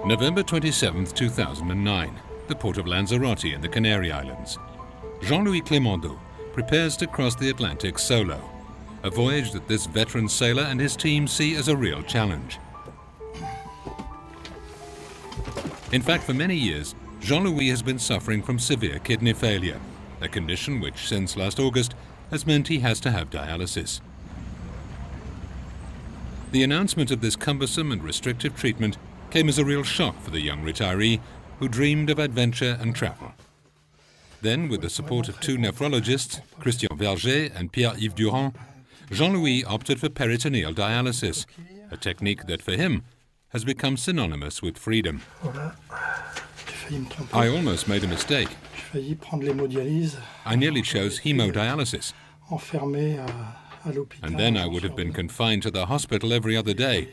November 27, 2009, the port of Lanzarote in the Canary Islands. Jean-Louis Clémendeau prepares to cross the Atlantic solo, a voyage that this veteran sailor and his team see as a real challenge. In fact, for many years, Jean-Louis has been suffering from severe kidney failure, a condition which, since last August, has meant he has to have dialysis. The announcement of this cumbersome and restrictive treatment came as a real shock for the young retiree who dreamed of adventure and travel. Then, with the support of two nephrologists, Christian Verger and Pierre-Yves Durand, Jean-Louis opted for peritoneal dialysis, a technique that for him has become synonymous with freedom. I almost made a mistake. I nearly chose hemodialysis. And then I would have been confined to the hospital every other day.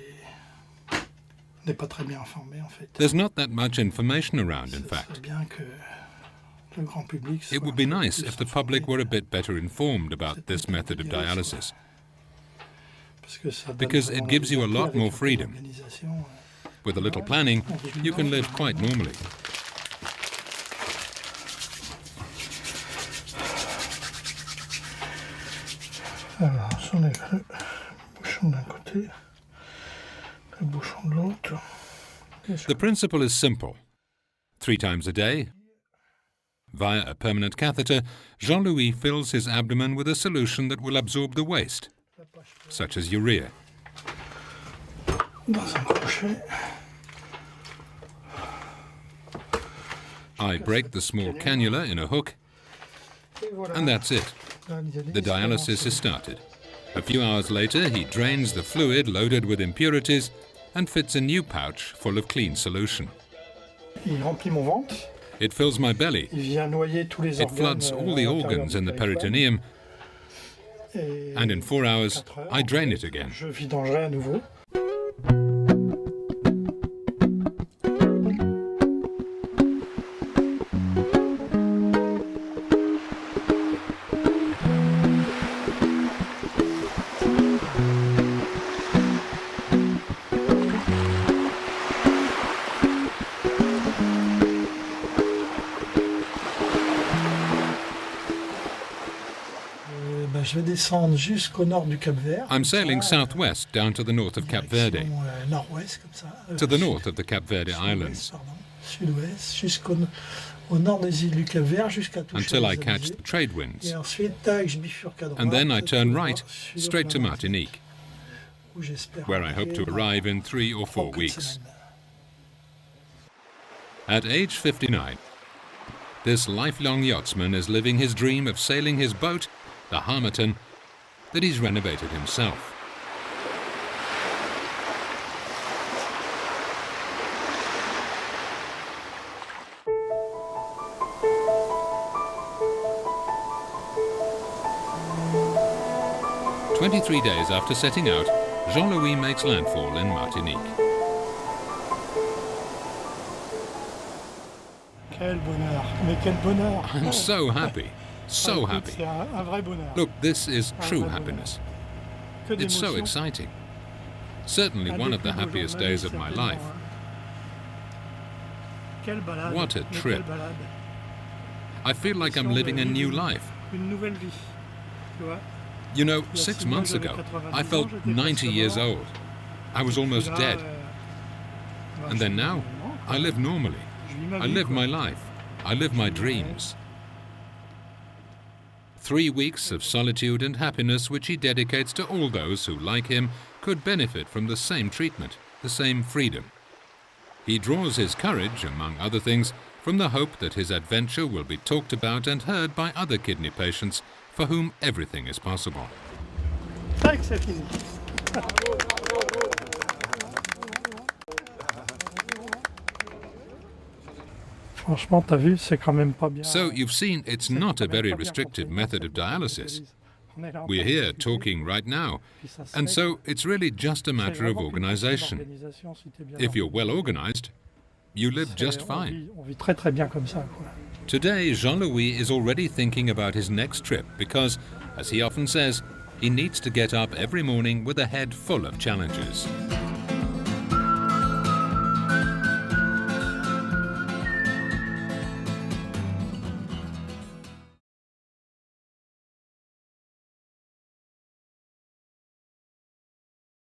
There's not that much information around, in fact. It would be nice if the public were a bit better informed about this method of dialysis, because it gives you a lot more freedom. With a little planning, you can live quite normally. The principle is simple. 3 times a day, via a permanent catheter, Jean-Louis fills his abdomen with a solution that will absorb the waste, such as urea. I break the small cannula in a hook, and that's it. The dialysis is started. A few hours later, he drains the fluid loaded with impurities and fits a new pouch full of clean solution. It fills my belly. It floods all the organs in the peritoneum, and in 4 hours, I drain it again. I'm sailing southwest down to the north of Cap Verde, to the north of the Cap Verde Islands, until I catch the trade winds, and then I turn right straight to Martinique, where I hope to arrive in 3 or 4 weeks. At age 59, this lifelong yachtsman is living his dream of sailing his boat, the Harmattan, that he's renovated himself. "23 days after setting out, Jean-Louis makes landfall in Martinique. I'm so happy. So happy. Look, this is true happiness. It's so exciting. Certainly one of the happiest days of my life. What a trip. I feel like I'm living a new life. You know, 6 months ago, I felt 90 years old. I was almost dead. And then now, I live normally. I live my life. I live my dreams. 3 weeks of solitude and happiness which he dedicates to all those who, like him, could benefit from the same treatment, the same freedom. He draws his courage, among other things, from the hope that his adventure will be talked about and heard by other kidney patients for whom everything is possible. So you've seen it's not a very restrictive method of dialysis. We're here talking right now, and so it's really just a matter of organization. If you're well organized, you live just fine. Today, Jean-Louis is already thinking about his next trip because, as he often says, he needs to get up every morning with a head full of challenges.